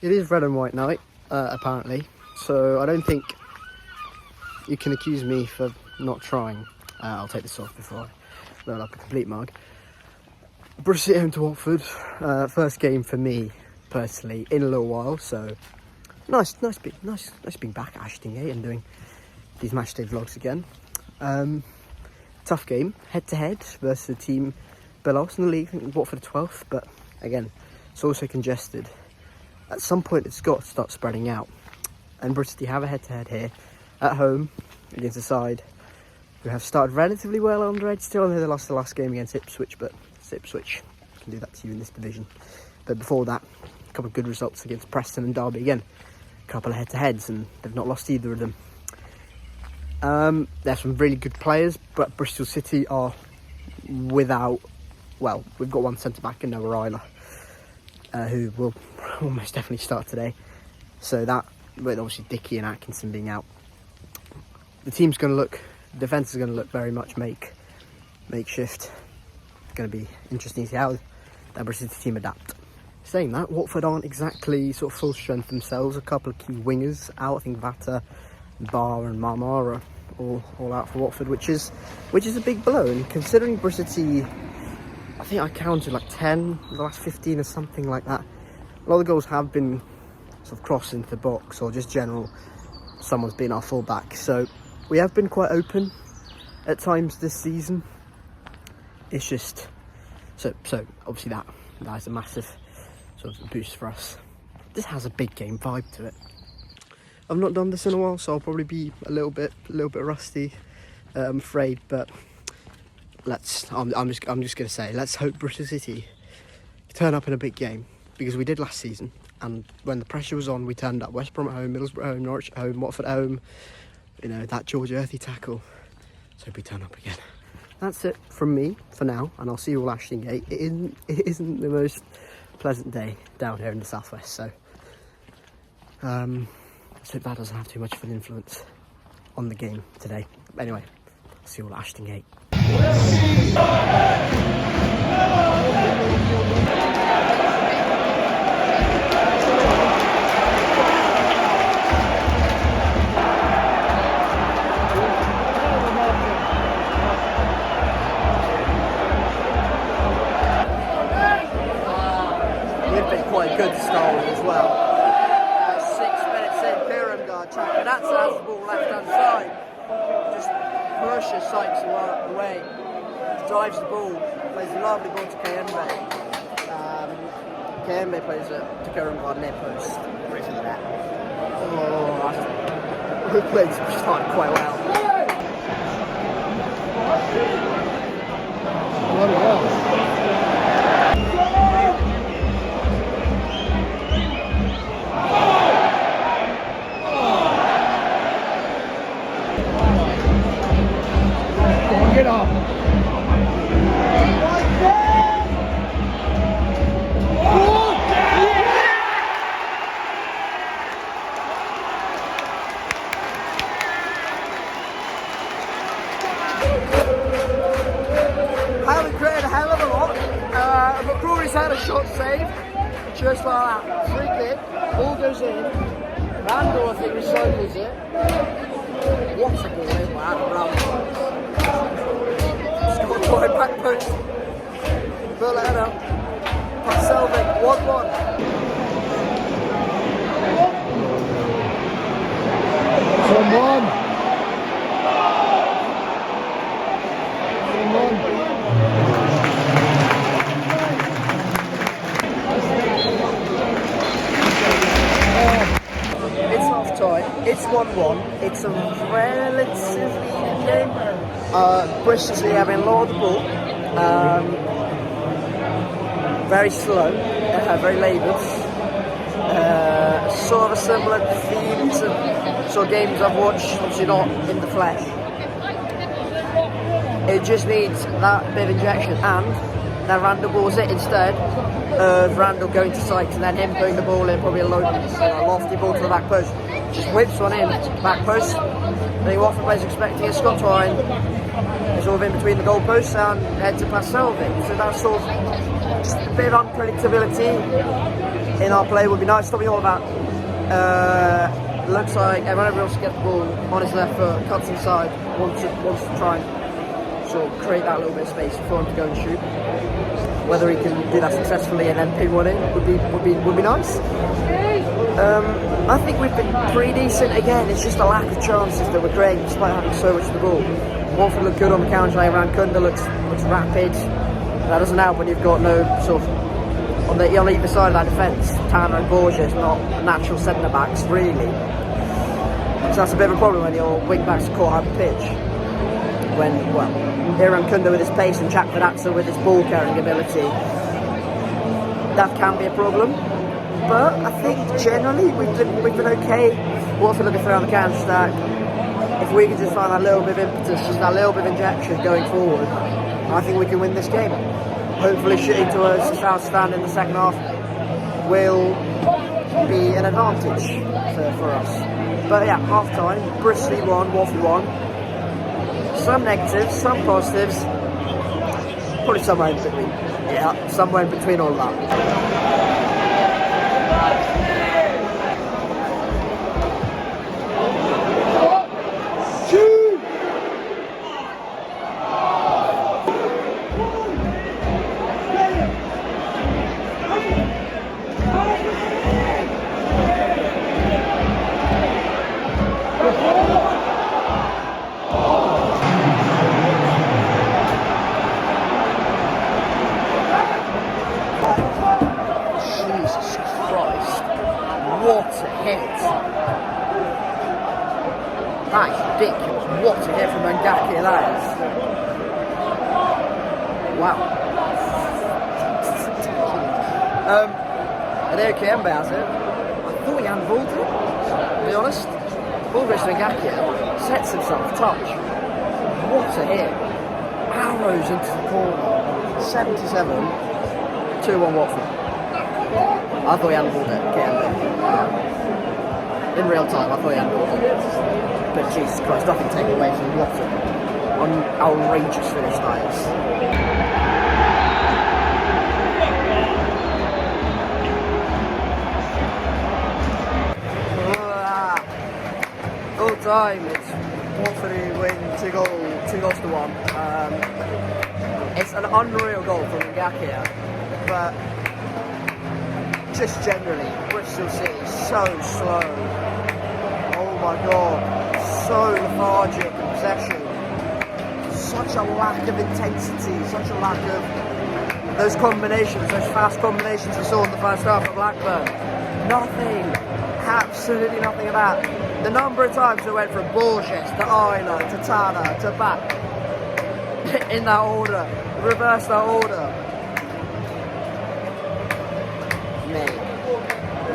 It is red and white night, apparently, so I don't think you can accuse me for not trying. I'll take this off before I load up a complete mug. Bristol home to Watford, first game for me personally in a little while, so nice being back at Ashton Gate and doing these matchday vlogs again. Tough game, head to head versus a team below us in the league. I think Watford 12th, but again, it's also congested. At some point, it's got to start spreading out. And Bristol have a head to head here at home against a side who have started relatively well on red. Still, I know they lost the last game against Ipswich, but Ipswich can do that to you in this division. But before that, a couple of good results against Preston and Derby again. A couple of head to heads, and they've not lost either of them. There's some really good players, but Bristol City are without, well, we've got one centre-back in Noah Ryler, who will almost definitely start today. So that, with obviously Dickey and Atkinson being out, the team's going to look, the defence is going to look very much makeshift. It's going to be interesting to see how that Bristol City team adapt. Saying that, Watford aren't exactly sort of full strength themselves. A couple of key wingers out. I think Vata, Barr and Marmara all out for Watford, which is a big blow. And considering Bristol City, I think I counted like 10 in the last 15 or something like that. A lot of the goals have been sort of crossed into the box or just general, someone's been our fullback. So we have been quite open at times this season. It's just so obviously that is a massive sort of boost for us. This has a big game vibe to it. I've not done this in a while, so I'll probably be a little bit rusty, I'm afraid. But I'm just gonna say, let's hope Bristol City turn up in a big game, because we did last season, and when the pressure was on, we turned up. West Brom at home, Middlesbrough at home, Norwich at home, Watford at home. You know, that George Earthy tackle. So we turn up again. That's it from me for now, and I'll see you all at Ashton Gate. It isn't the most pleasant day down here in the southwest, so let's hope that doesn't have too much of an influence on the game today. But anyway, I'll see you all at Ashton Gate. We've been quite good to start with as well. 6 minutes in, Pirangard track, and that's the ball left hand side. Just pushes Sykes away, drives the ball, plays a lovely ball to Kayembe. Kayembe plays it to Pirangard near post, right to the net. Oh, he played started quite well. Get off. Haven't created a hell of a lot, but Crawley's had a shot save, just like that. Free kick, ball goes in. Randall, I think, recycles it. What a ball in, wow, Scott Troy back post. Berliner. Pass Selvig, 1-1. Come on. It's half time. It's 1-1. It's a relatively even game. Bristol City having a lot of the ball. Very slow, very laboured. Sort of a similar theme to sort of games I've watched, obviously not in the flesh. It just needs that bit of injection, and then Randall balls it instead of Randall going to Sykes and then him putting the ball in, probably a lofty ball to the back post. Just whips one in, back post. The Watford players expecting a Scott Ryan sort of in between the goalposts and heads it past Selvig. So that's sort of just a bit of unpredictability. in our play would be nice. Stop me all about. Looks like whenever else gets the ball on his left foot, cuts inside, wants to try and sort of create that little bit of space for him to go and shoot. Whether he can do that successfully and then ping one in would be nice. I think we've been pretty decent. Again, it's just a lack of chances that we're creating despite having so much of the ball. Watford look good on the counter around. Kunda looks rapid. That doesn't help when you've got no sort of on either side of that defence. Tanner and Borges not natural centre backs really. So that's a bit of a problem when your wing backs are caught out of the pitch. When Iran Kunda with his pace and Jack Vidazza with his ball carrying ability, that can be a problem. But I think generally we've been okay. Watford looking around the counter stack. If we can just find that little bit of impetus, just that little bit of injection going forward, I think we can win this game. Hopefully shooting to a south stand in the second half will be an advantage for us. But yeah, half time, Bristol 1, Watford 1. Some negatives, some positives, probably somewhere in between. Yeah, somewhere in between all of that. What a hit! That's ridiculous. What a hit from Ngakia, that is. Wow. And there Kembe has it. I thought he handballed it, to be honest. Ball goes to Ngakia, sets himself, touch. What a hit. Arrows into the corner. 77. 2-1 Watford. I thought he handballed it, in real time, I thought he handballed it. But Jesus Christ, nothing taken away from Watford on outrageous finish nights. Full time, it's Watford who win 2 goals to 1. It's an unreal goal from Ngakia, but just generally, Bristol City is so slow. Oh my god, so lethargic in possession. Such a lack of intensity, such a lack of those combinations, those fast combinations we saw in the first half of Blackburn. Nothing, absolutely nothing of that. The number of times we went from Borges to Isla to Tanner to back in that order, reverse that order.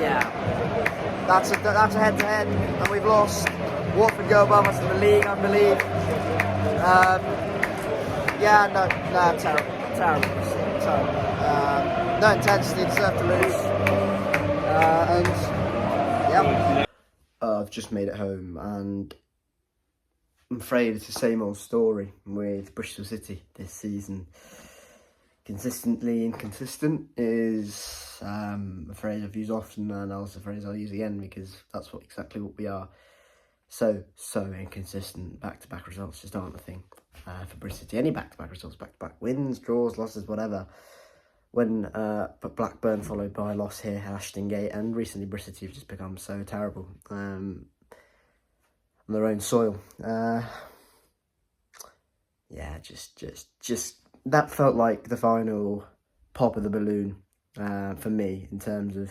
Yeah, that's a head-to-head, and we've lost. Watford go above us in the league, I believe. Terrible. No intensity, deserve to lose. And yeah, I've just made it home, and I'm afraid it's the same old story with Bristol City this season. Consistently inconsistent is a phrase I've used often, and also a phrase I'll use again because that's exactly what we are. So inconsistent. Back-to-back results just aren't a thing for Bristol City. Any back-to-back results, back-to-back wins, draws, losses, whatever. When but Blackburn followed by a loss here, Ashton Gate, and recently Bristol City have just become so terrible on their own soil. Yeah, just. That felt like the final pop of the balloon for me in terms of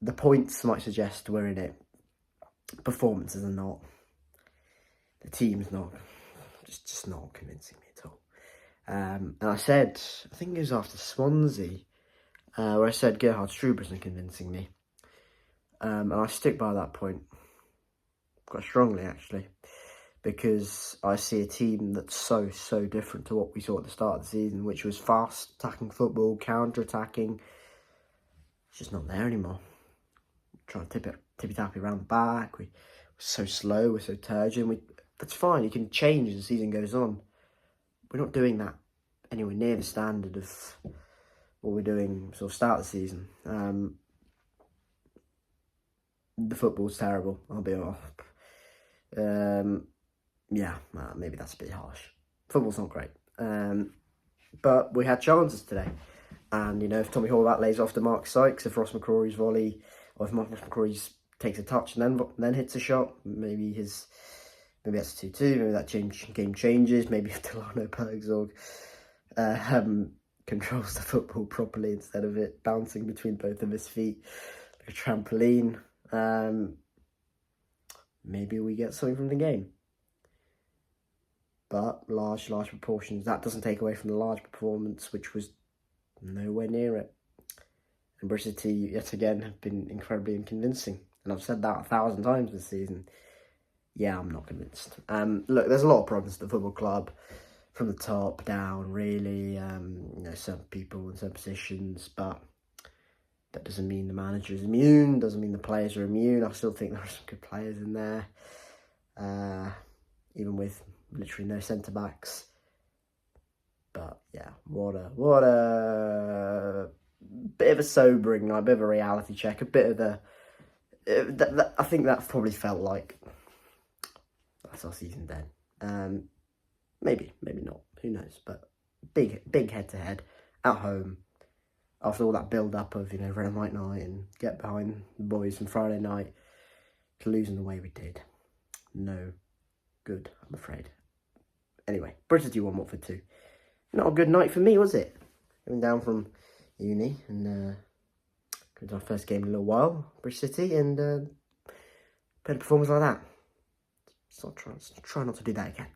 the points might suggest we're in it. Performances are not. The team's not. Just not convincing me at all. And I said, I think it was after Swansea, where I said Gerhard Struber isn't convincing me. And I stick by that point quite strongly, actually. Because I see a team that's so different to what we saw at the start of the season, which was fast attacking football, counter-attacking. It's just not there anymore. Trying to tippy-tappy around the back. We're so slow, we're so turgid. That's fine, you can change as the season goes on. We're not doing that anywhere near the standard of what we're doing sort of start the season. The football's terrible, I'll be honest. Yeah, maybe that's a bit harsh. Football's not great. But we had chances today. And, you know, if Tommy Horvath lays off to Mark Sykes, if Ross McCrory's volley, or if Ross McCrory's takes a touch and then hits a shot, maybe that's 2-2, maybe that game changes, maybe if Delano Bergzorg controls the football properly instead of it bouncing between both of his feet like a trampoline, maybe we get something from the game. But large proportions, that doesn't take away from the large performance, which was nowhere near it. And Bristol City, yet again, have been incredibly unconvincing. And I've said that 1,000 times this season. Yeah, I'm not convinced. Look, there's a lot of problems at the football club, from the top down, really. You know, some people in some positions, but that doesn't mean the manager is immune, doesn't mean the players are immune. I still think there are some good players in there, even with literally no centre-backs. But yeah, what a bit of a sobering night, a bit of a reality check, a bit of I think that probably felt like that's our season dead. Maybe not, who knows, but big head-to-head at home after all that build-up of, you know, Red and White night and get behind the boys on Friday night, to losing the way we did. No good, I'm afraid. Anyway, Bristol 1, Watford 2. Not a good night for me, was it? Coming down from uni and going to our first game in a little while, Bristol City, and playing a performance like that. So try not to do that again.